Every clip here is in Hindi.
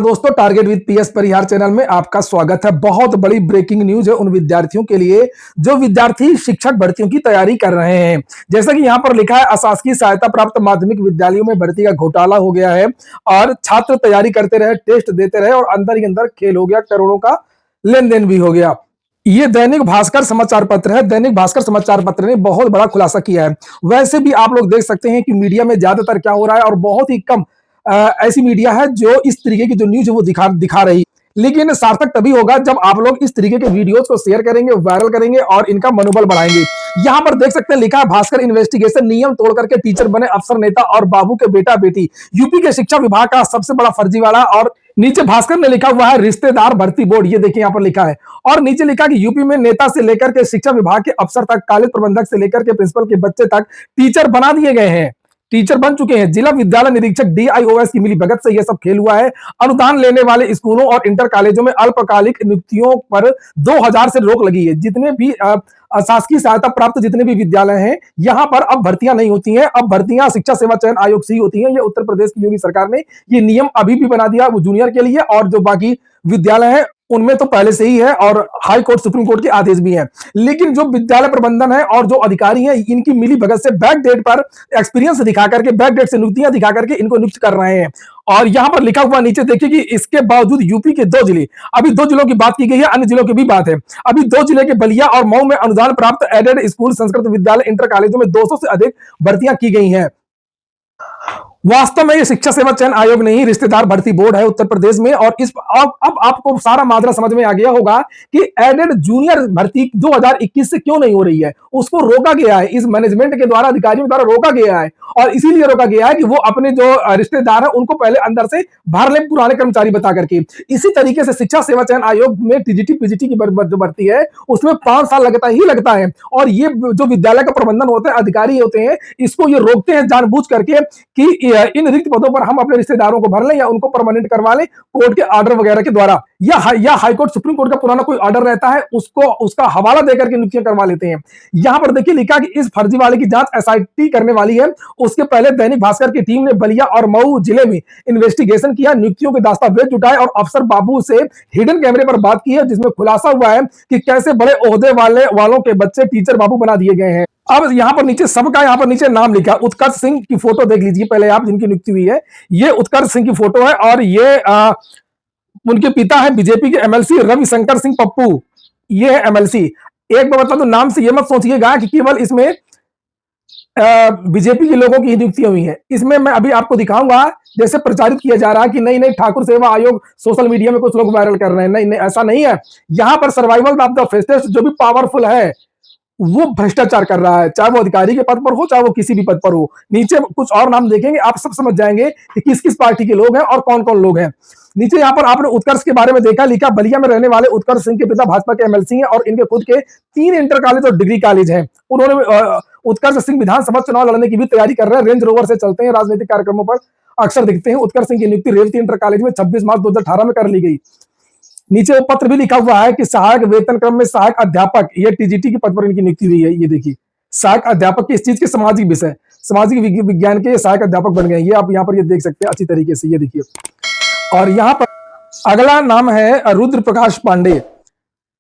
दोस्तों, target with PS Parihar channel में आपका स्वागत है। बहुत बड़ी ब्रेकिंग न्यूज है उन विद्यार्थियों के लिए जो विद्यार्थी शिक्षक भर्तियों की तैयारी कर रहे हैं। जैसा कि यहां पर लिखा है, अशासकीय सहायता प्राप्त माध्यमिक विद्यालयों में भर्ती का घोटाला हो गया है और छात्र तैयारी करते रहे, टेस्ट देते रहे और अंदर ही अंदर खेल हो गया, करोड़ों का लेन देन भी हो गया। ये दैनिक भास्कर समाचार पत्र है। दैनिक भास्कर समाचार पत्र ने बहुत बड़ा खुलासा किया है। वैसे भी आप लोग देख सकते हैं कि मीडिया में ज्यादातर क्या हो रहा है और बहुत ही कम ऐसी मीडिया है जो इस तरीके की जो न्यूज है वो दिखा रही। लेकिन सार्थक तभी होगा जब आप लोग इस तरीके के वीडियोस को शेयर करेंगे, वायरल करेंगे और इनका मनोबल बढ़ाएंगे। यहां पर देख सकते हैं, लिखा है भास्कर इन्वेस्टिगेशन, नियम तोड़ करके टीचर बने अफसर नेता और बाबू के बेटा बेटी। यूपी के शिक्षा विभाग का सबसे बड़ा फर्जीवाड़ा। और नीचे भास्कर ने लिखा हुआ है रिश्तेदार भर्ती बोर्ड। ये देखिए यहां पर लिखा है और नीचे लिखा कि यूपी में नेता से लेकर के शिक्षा विभाग के अफसर तक, कॉलेज प्रबंधक से लेकर के प्रिंसिपल के बच्चे तक टीचर बना दिए गए हैं, टीचर बन चुके हैं। जिला विद्यालय निरीक्षक डीआईओएस की मिली भगत से यह सब खेल हुआ है। अनुदान लेने वाले स्कूलों और इंटर कॉलेजों में अल्पकालिक नियुक्तियों पर 2000 से रोक लगी है। जितने भी शासकीय सहायता प्राप्त जितने भी विद्यालय हैं, यहां पर अब भर्तियां नहीं होती हैं। अब भर्तियां शिक्षा सेवा चयन आयोग से ही होती हैं। ये उत्तर प्रदेश की योगी सरकार ने ये नियम अभी भी बना दिया वो जूनियर के लिए, और जो बाकी विद्यालय हैं उनमें तो पहले से ही है और हाई कोर्ट, सुप्रीम कोर्ट के आदेश भी हैं। लेकिन जो विद्यालय प्रबंधन है और जो अधिकारी हैं, इनकी मिली भगत से बैक डेट पर एक्सपीरियंस दिखा करके, बैक डेट से नियुक्तियां दिखा करके इनको नियुक्त कर रहे हैं। और यहां पर लिखा हुआ नीचे देखिए कि इसके बावजूद यूपी के 2 जिले, अभी 2 जिलों की बात की गई है, अन्य जिलों की भी बात है। अभी 2 जिले के बलिया और मऊ में अनुदान प्राप्त एडेड स्कूल, संस्कृत विद्यालय, इंटर कॉलेजों में 200 से अधिक भर्तियां की गई हैं। वास्तव में ये शिक्षा सेवा चयन आयोग नहीं, रिश्तेदार भर्ती बोर्ड है उत्तर प्रदेश में। और इस अब आपको सारा माजरा समझ में आ गया होगा कि एडेड जूनियर भर्ती 2021 से क्यों नहीं हो रही है। उसको रोका गया है, इस मैनेजमेंट के द्वारा, अधिकारियों द्वारा रोका गया है। और इसीलिए रोका गया है कि वो अपने जो रिश्तेदार है उनको पहले अंदर से भर ले, पुराने कर्मचारी बता करके। इसी तरीके से शिक्षा सेवा चयन आयोग में टीजीटी पीजीटी की जो भर्ती है उसमें 5 साल लगता है। और ये जो विद्यालय का प्रबंधन होता है, अधिकारी होते हैं, इसको ये रोकते हैं जानबूझ करके कि इन रिक्त पदों पर हम अपने रिश्तेदारों को भर लें या उनको परमानेंट करवा लें कोर्ट के ऑर्डर वगैरह के द्वारा, या हाई कोर्ट, सुप्रीम कोर्ट का पुराना कोई ऑर्डर रहता है उसको, उसका हवाला देकर के नियुक्तियां करवा लेते हैं। यहां पर देखिए लिखा कि इस फर्जीवाड़े की जांच एसआईटी करने वाली है। उसके पहले दैनिक भास्कर की टीम ने बलिया और मऊ जिले में इन्वेस्टिगेशन किया, नियुक्तियों के दस्तावेज जुटाए और अफसर बाबू से हिडन कैमरे पर बात की है, जिसमें खुलासा हुआ है कि कैसे बड़े ओहदे वालों के बच्चे टीचर बाबू बना दिए गए हैं। अब यहां पर नीचे सबका, यहां पर नीचे नाम लिखा, उत्कर्ष सिंह की फोटो देख लीजिए पहले आप, जिनकी नियुक्ति हुई है। ये उत्कर्ष सिंह की फोटो है और ये उनके पिता है बीजेपी के एमएलसी रविशंकर सिंह पप्पू। ये है एमएलसी। एक बार बता दो, नाम से ये मत सोचिएगा कि केवल इसमें बीजेपी के लोगों की नियुक्तियां हुई है। इसमें मैं अभी आपको दिखाऊंगा, जैसे प्रचारित किया जा रहा है कि नहीं नहीं ठाकुर सेवा आयोग, सोशल मीडिया में कुछ लोग वायरल कर रहे हैं। नहीं नहीं, ऐसा नहीं है। यहां पर सर्वाइवल ऑफ द फिटेस्ट, जो भी पावरफुल है वो भ्रष्टाचार कर रहा है, चाहे वो अधिकारी के पद पर हो, चाहे वो किसी भी पद पर हो। नीचे कुछ और नाम देखेंगे, आप सब समझ जाएंगे कि किस किस पार्टी के लोग हैं और कौन कौन लोग हैं। नीचे यहां पर आपने उत्कर्ष के बारे में देखा, लिखा बलिया में रहने वाले उत्कर्ष सिंह के पिता भाजपा के एमएलसी हैं और इनके खुद के 3 इंटर कॉलेज और डिग्री कॉलेज हैं। उन्होंने उत्कर्ष सिंह विधानसभा चुनाव लड़ने की भी तैयारी कर रहे हैं। रेंज रोवर से चलते हैं, राजनीतिक कार्यक्रमों पर अक्सर दिखते हैं। उत्कर्ष सिंह की नियुक्ति रेवती इंटर कॉलेज में 26 मार्च 2018 में कर ली गई। नीचे वो पत्र भी लिखा हुआ है कि सहायक वेतन क्रम में सहायक अध्यापक, ये टीजीटी के पद पर इनकी नियुक्ति हुई है। ये देखिए, सहायक अध्यापक की इस चीज के सामाजिक विषय, सामाजिक विज्ञान के सहायक अध्यापक बन गए। ये आप यहाँ पर ये देख सकते हैं अच्छी तरीके से, ये देखिए। और यहाँ पर अगला नाम है रुद्र प्रकाश पांडे।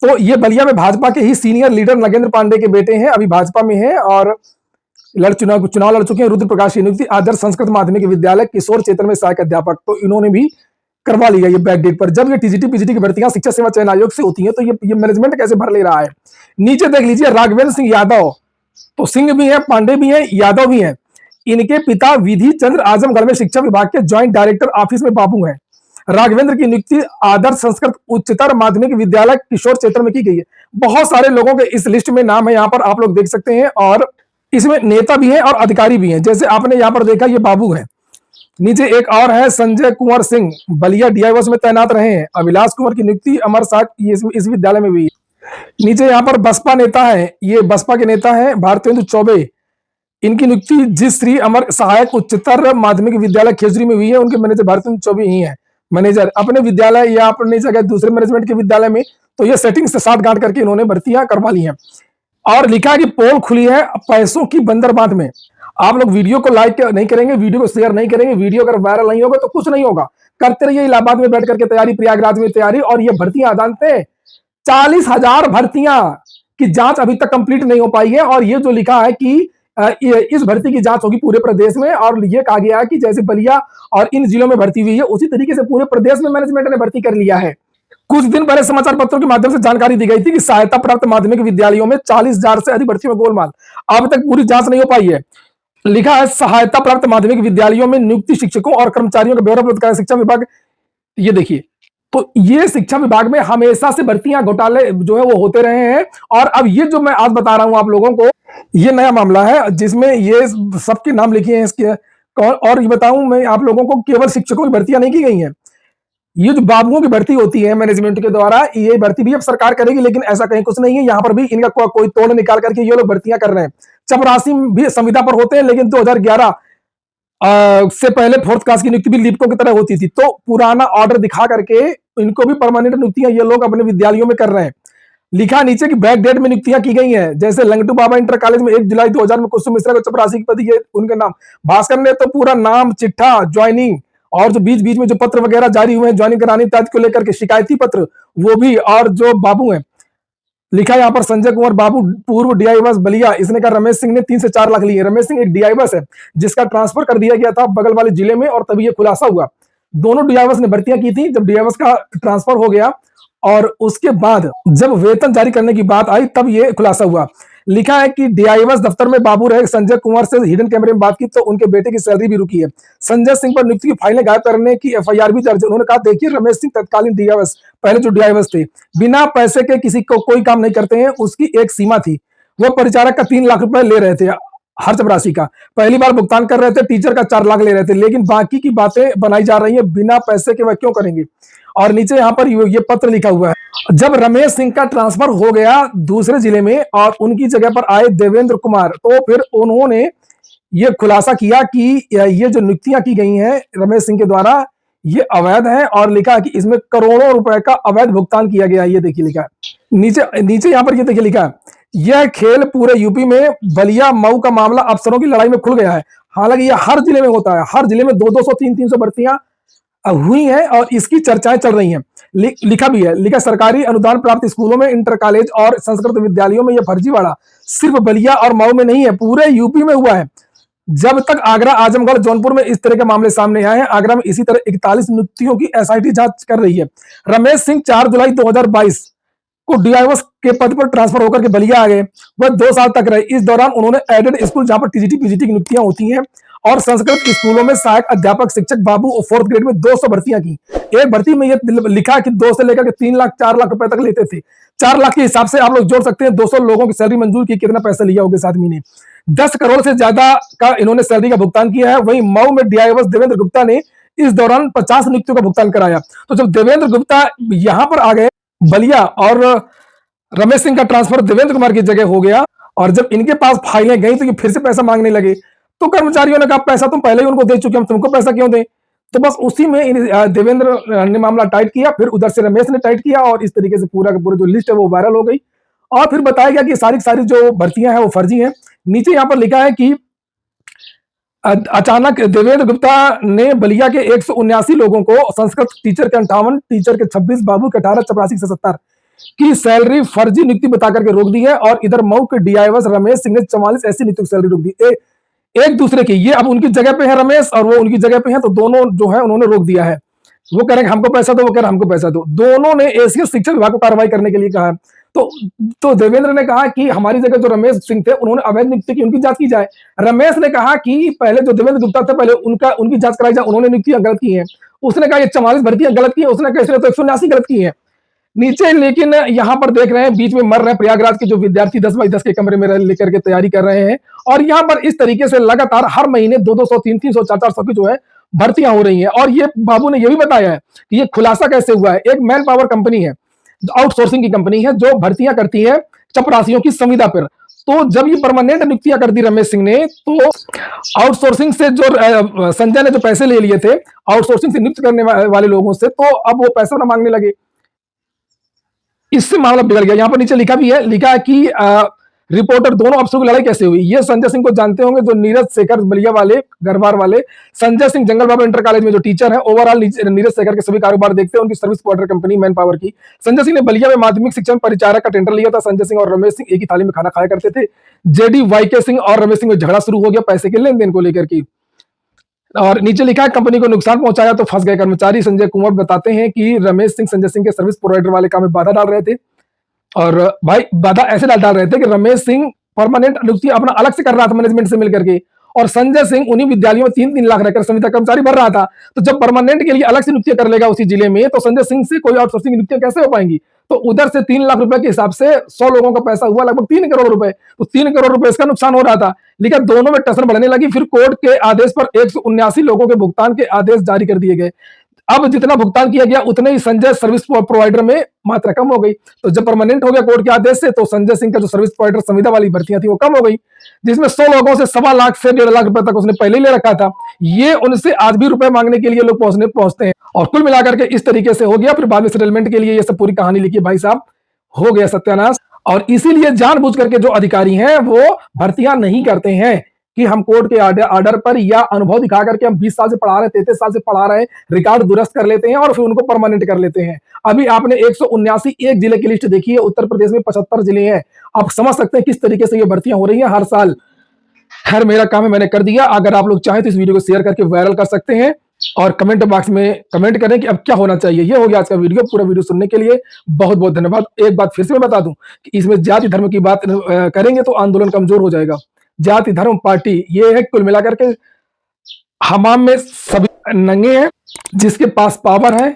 तो ये बलिया में भाजपा के ही सीनियर लीडर नगेंद्र पांडे के बेटे हैं, अभी भाजपा में है और चुनाव लड़ चुके हैं। रुद्र प्रकाश की नियुक्ति आदर्श संस्कृत माध्यमिक विद्यालय किशोर चेतन में सहायक अध्यापक, तो इन्होंने भी करवा लिया ये बैक डेट पर। जब ये टीजीटी पीजीटी की भर्तियां शिक्षा सेवा चयन आयोग से होती हैं तो ये मैनेजमेंट कैसे भर ले रहा है। नीचे देख लीजिए, राघवेंद्र सिंह यादव, तो सिंह भी है, पांडे भी है, यादव भी है। इनके पिता विधि चंद्र आजमगढ़ में शिक्षा विभाग के ज्वाइंट डायरेक्टर ऑफिस में बाबू हैं। राघवेंद्र की नियुक्ति आदर्श संस्कृत उच्चतर माध्यमिक विद्यालय किशोर चेतन में की गई है। बहुत सारे लोगों के इस लिस्ट में नाम है, यहाँ पर आप लोग देख सकते हैं। और इसमें नेता भी है और अधिकारी भी हैं, जैसे आपने यहाँ पर देखा ये बाबू है। नीचे एक और है संजय कुंवर सिंह, बलिया डीआईओएस में तैनात रहे हैं। अभिलाष कुंवर की नियुक्ति अमर साख इस विद्यालय में हुई है। नीचे यहाँ पर बसपा नेता है, ये बसपा के नेता है भारतेंदु चौबे। इनकी नियुक्ति जिस श्री अमर सहायक उच्चतर माध्यमिक विद्यालय खेजरी में हुई है, उनके मैनेजर भारतेंदु चौबे ही है। मैनेजर अपने विद्यालय या अपनी जगह दूसरे मैनेजमेंट के विद्यालय में, तो ये सेटिंग से साथ गांठ करके इन्होंने भर्तियां करवा ली हैं। और लिखा है कि पोल खुली है पैसों की बंदरबांट में। आप लोग वीडियो को लाइक नहीं करेंगे, वीडियो को शेयर नहीं करेंगे, वीडियो अगर वायरल नहीं होगा तो कुछ नहीं होगा। करते रहिए इलाहाबाद में बैठ करके तैयारी, प्रयागराज में तैयारी। और ये भर्तियां जानते हैं, 40,000 भर्तियां की जांच अभी तक कंप्लीट नहीं हो पाई है। और ये जो लिखा है कि इस भर्ती की जांच होगी पूरे प्रदेश में। और ये कहा गया है कि जैसे बलिया और इन जिलों में भर्ती हुई है, उसी तरीके से पूरे प्रदेश में मैनेजमेंट ने भर्ती कर लिया है। कुछ दिन पहले समाचार पत्रों के माध्यम से जानकारी दी गई थी कि सहायता प्राप्त माध्यमिक विद्यालयों में 40,000 से अधिक भर्तियों में गोलमाल, अब तक पूरी जांच नहीं हो पाई है। लिखा है, सहायता प्राप्त माध्यमिक विद्यालयों में नियुक्ति शिक्षकों और कर्मचारियों का ब्यौरा उपलब्ध कराए शिक्षा विभाग। ये देखिए, तो ये शिक्षा विभाग में हमेशा से भर्तियां घोटाले जो है वो होते रहे हैं। और अब ये जो मैं आज बता रहा हूं आप लोगों को, ये नया मामला है जिसमें ये सबके नाम लिखे हैं इसके। और ये बताऊं मैं आप लोगों को, केवल शिक्षकों की भर्तियां नहीं की गई हैं, ये जो बाबुओं की भर्ती होती है मैनेजमेंट के द्वारा, ये भर्ती भी अब सरकार करेगी, लेकिन ऐसा कहीं कुछ नहीं है। यहां पर भी इनका कोई तोड़ निकाल करके ये लोग भर्तियां कर रहे हैं। चपरासी भी संविदा पर होते हैं, लेकिन 2011 से पहले फोर्थ क्लास की नियुक्ति भी लिपिकों की तरह होती थी। तो पुराना ऑर्डर दिखा करके इनको भी परमानेंट नियुक्तियां ये लोग अपने विद्यालयों में कर रहे हैं। लिखा नीचे की बैक डेट में नियुक्तियां की गई हैं, जैसे लंगटू बाबा इंटर कॉलेज में 1 जुलाई 2000 में कुसुम मिश्रा को चपरासी की पद, ये उनके नाम। भास्कर ने तो पूरा नाम, चिट्ठा, ज्वाइनिंग और जो बीच बीच में जो पत्र वगैरह जारी हुए हैं ज्वाइनिंग कराने इत्यादि को लेकर के, शिकायती पत्र वो भी। और जो बाबू हैं, लिखा है यहाँ पर संजय कुमार बाबू, पूर्व डीआईवास बलिया, इसने कहा रमेश सिंह ने 3 से 4 लाख लिए। रमेश सिंह एक डीआईवास है जिसका ट्रांसफर कर दिया गया था बगल वाले जिले में, और तभी ये खुलासा हुआ। दोनों डीआईवास ने भर्तियां की थी। जब डीआईवास का ट्रांसफर हो गया और उसके बाद जब वेतन जारी करने की बात आई, तब ये खुलासा हुआ। लिखा है कि डीआईवास दफ्तर में बाबू रहे संजय कुमार से हिडन कैमरे में बात की तो उनके बेटे की सैलरी भी रुकी है। संजय सिंह पर नियुक्ति की फाइलें गायब करने की एफआईआर भी दर्ज। उन्होंने कहा, देखिए रमेश सिंह तत्कालीन डीआईवास, पहले जो डीआईवास थे, बिना पैसे के किसी को कोई काम नहीं करते हैं, उसकी एक सीमा थी। वो परिचारक का 3 लाख रुपए ले रहे थे हर चपरासी का, पहली बार भुगतान कर रहे थे। टीचर का 4 लाख ले रहे थे, लेकिन बाकी की बातें बनाई जा रही है, बिना पैसे के वह क्यों करेंगे। और नीचे यहाँ पर ये पत्र लिखा हुआ है। जब रमेश सिंह का ट्रांसफर हो गया दूसरे जिले में और उनकी जगह पर आए देवेंद्र कुमार, तो फिर उन्होंने ये खुलासा किया कि ये जो नियुक्तियां की गई हैं रमेश सिंह के द्वारा, ये अवैध है। और लिखा कि इसमें करोड़ों रुपए का अवैध भुगतान किया गया। ये देखिए लिखा है नीचे नीचे यहाँ पर, ये देखिए लिखा है, यह खेल पूरे यूपी में बलिया मऊ का मामला अफसरों की लड़ाई में खुल गया है। हालांकि यह हर जिले में होता है, हर जिले में 200 300 भर्तियां हुई हैं और इसकी चर्चाएं चल रही हैं। लिखा भी है, लिखा सरकारी अनुदान प्राप्त स्कूलों में, इंटर कॉलेज और संस्कृत विद्यालयों में यह फर्जीवाड़ा सिर्फ बलिया और मऊ में नहीं है, पूरे यूपी में हुआ है। जब तक आगरा, आजमगढ़, जौनपुर में इस तरह के मामले सामने आए हैं, आगरा में इसी तरह 41 नियुक्तियों की एसआईटी जांच कर रही है। रमेश सिंह 4 जुलाई 2022 को डीआईवास के पद पर ट्रांसफर होकर के बलिया आ गए। वह 2 साल तक रहे। इस दौरान उन्होंने एडेड स्कूल, जहां पर टीजीटी पीजीटी की नियुक्तियां होती हैं, और संस्कृत स्कूलों में सहायक अध्यापक, शिक्षक बाबू 4th ग्रेड में 200 भर्तियां की। एक भर्ती में यह लिखा कि 2 से लेकर के 3 लाख 4 लाख रुपए तक लेते थे। 4 लाख के हिसाब से आप लोग जोड़ सकते हैं, 200 लोगों की सैलरी मंजूर की, कितना पैसा लिया होगा इस आदमी ने। 10 करोड़ से ज्यादा का इन्होंने सैलरी का भुगतान किया है। वहीं मऊ में डीआईवास देवेंद्र गुप्ता ने इस दौरान 50 नियुक्तियों का भुगतान कराया। तो जब देवेंद्र गुप्ता यहां पर आ गए बलिया, और रमेश सिंह का ट्रांसफर देवेंद्र कुमार की जगह हो गया, और जब इनके पास फाइलें गई तो ये फिर से पैसा मांगने लगे। तो कर्मचारियों ने कहा, पैसा तुम पहले ही उनको दे चुके, हम तुमको पैसा क्यों दें। तो बस उसी में देवेंद्र ने मामला टाइट किया, फिर उधर से रमेश ने टाइट किया, और इस तरीके से पूरा का पूरा जो लिस्ट है वो वायरल हो गई। और फिर बताया गया कि सारी जो भर्तियां हैं वो फर्जी हैं। नीचे यहाँ पर लिखा है कि अचानक देवेंद्र गुप्ता ने बलिया के 179 लोगों को, संस्कृत टीचर के 58, टीचर के 26, बाबू के 18, चपरासी से 70 की सैलरी फर्जी नियुक्ति बता करके रोक दी है। और इधर मऊ के डीआईवास रमेश सिंह ने 44 ऐसी नियुक्ति सैलरी रोक दी। एक दूसरे की, ये अब उनकी जगह पे है रमेश और वो उनकी जगह पे है, तो दोनों जो है उन्होंने रोक दिया है। वो कह रहे हैं हमको पैसा दो, वो कह रहे हैं हमको पैसा दो। दोनों ने एशिया शिक्षा विभाग को कार्रवाई करने के लिए कहा। तो देवेंद्र ने कहा कि हमारी जगह जो रमेश सिंह थे उन्होंने अवैध नियुक्ति की, उनकी जांच की जाए। रमेश ने कहा कि पहले जो देवेंद्र गुप्ता थे पहले उनकी जांच कराई जाए, उन्होंने नियुक्तियां गलत की हैं। उसने कहा ये 44 भर्तियां गलत की है, उसने कहा इसने तो 179 गलत की है नीचे। लेकिन यहां पर देख रहे हैं बीच में मर रहे हैं प्रयागराज के जो विद्यार्थी 10 बाई 10 के कमरे में लेकर के तैयारी कर रहे हैं। और यहां पर इस तरीके से लगातार हर महीने 200 300 400 की जो है भर्तियां हो रही हैं। और ये बाबू ने यह भी बताया है कि ये खुलासा कैसे हुआ है। एक मैन पावर कंपनी है, आउटसोर्सिंग की कंपनी है, जो भर्तियां करती है चपरासियों की संविदा पर। तो जब ये परमानेंट नियुक्तियां कर दी रमेश सिंह ने, तो आउटसोर्सिंग से जो संजय ने जो पैसे ले लिए थे आउटसोर्सिंग से नियुक्त करने वाले लोगों से, तो अब वो पैसा ना मांगने लगे। इससे मामला बिगड़ गया। यहां पर नीचे लिखा भी है, लिखा है कि रिपोर्टर, दोनों अफसरों की लड़ाई कैसे हुई? ये संजय सिंह को जानते होंगे, जो नीरज शेखर बलिया वाले, गरबार वाले, संजय सिंह जंगल बाबा इंटर कॉलेज में जो टीचर हैं, ओवरऑल नीरज शेखर के सभी कारोबार देखते हैं, उनकी service provider company man power की। संजय सिंह ने बलिया में माध्यमिक शिक्षण परिचारक का टेंडर लिया था। संजय सिंह और रमेश सिंह एक ही थाली में खाना खाया करते थे। जेडी वाईके सिंह और रमेश सिंह में झगड़ा शुरू हो गया पैसे के लेन देन को लेकर की। और नीचे लिखा है, कंपनी को नुकसान पहुंचाया तो फंस गए कर्मचारी। संजय कुमार बताते हैं कि रमेश सिंह संजय सिंह के सर्विस प्रोवाइडर वाले काम में बाधा डाल रहे थे। और भाई बाधा ऐसे डाल रहे थे कि रमेश सिंह परमानेंट नियुक्ति अपना अलग से कर रहा था मैनेजमेंट से मिलकर के, और संजय सिंह उन्हीं विद्यालयों में 3-3 लाख रहकर संविदा कर्मचारी भर रहा था। तो जब परमानेंट के लिए अलग से नियुक्ति कर लेगा उसी जिले में, तो संजय सिंह से कोई आउटसोर्सिंग नियुक्तियां कैसे हो पाएंगी? तो उधर से 3 लाख रुपए के हिसाब से 100 लोगों का पैसा हुआ लगभग 3 करोड़ रुपए। तो 3 करोड़ रुपए इसका नुकसान हो रहा था। लेकिन दोनों में टसन बढ़ने लगी। फिर कोर्ट के आदेश पर 179 लोगों के भुगतान के आदेश जारी कर दिए गए। अब जितना भुगतान किया गया उतने ही संजय सर्विस प्रोवाइडर में मात्रा कम हो गई। तो जब परमानेंट हो गया कोर्ट के आदेश से, तो संजय सिंह का जो सर्विस प्रोवाइडर संविदा वाली भर्तियां थी वो कम हो गई, जिसमें 100 लोगों से 1.25 लाख से 1.5 लाख रुपए तक उसने पहले ही ले रखा था। ये उनसे आज भी रुपए मांगने के लिए लोग पहुंचते हैं। और कुल मिलाकर के इस तरीके से हो गया। फिर बाद में सेटलमेंट के लिए ये सब पूरी कहानी लिखी, भाई साहब हो गया सत्यानाश। और इसीलिए जानबूझ करके जो अधिकारी हैं वो भर्तियां नहीं करते हैं कि हम कोर्ट के आर्डर पर या अनुभव दिखा करके हम 20 साल से पढ़ा रहे हैं, 33 साल से पढ़ा रहे हैं, रिकॉर्ड दुरुस्त कर लेते हैं और फिर उनको परमानेंट कर लेते हैं। अभी आपने 179 एक जिले की लिस्ट देखी है, उत्तर प्रदेश में 75 जिले हैं। आप समझ सकते हैं किस तरीके से ये भर्तियां हो रही हैं हर साल। खैर, मेरा काम है, मैंने कर दिया। अगर आप लोग चाहें तो इस वीडियो को शेयर करके वायरल कर सकते हैं और कमेंट बॉक्स में कमेंट करें कि अब क्या होना चाहिए। ये हो गया आज का वीडियो। पूरा वीडियो सुनने के लिए बहुत बहुत धन्यवाद। एक बात फिर से मैं बता दूं कि इसमें जाति धर्म की बात करेंगे तो आंदोलन कमजोर हो जाएगा। जाति धर्म पार्टी ये है, कुल मिलाकर के हमाम में सभी नंगे हैं। जिसके पास पावर है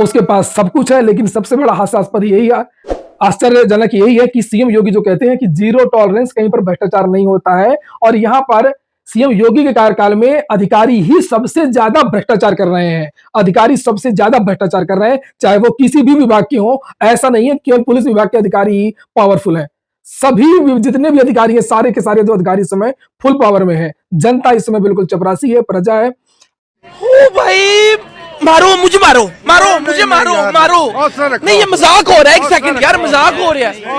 उसके पास सब कुछ है। लेकिन सबसे बड़ा हास्यास्पद यही है, आश्चर्यजनक यही है कि सीएम योगी जो कहते हैं कि जीरो टॉलरेंस, कहीं पर भ्रष्टाचार नहीं होता है, और यहां पर सीएम योगी के कार्यकाल में अधिकारी ही सबसे ज्यादा भ्रष्टाचार कर रहे हैं। अधिकारी सबसे ज्यादा भ्रष्टाचार कर रहे हैं, चाहे वो किसी भी विभाग के हो। ऐसा नहीं है केवल पुलिस विभाग के अधिकारी ही पावरफुल हैं। सभी जितने भी अधिकारी हैं, सारे के सारे जो अधिकारी इस समय फुल पावर में है। जनता इस समय बिल्कुल चपरासी है, प्रजा है। ओ भाई, मारो मुझे, मारो मुझे, मारो नहीं, ये मजाक हो रहा है। एक सेकंड यार, मजाक हो रहा है।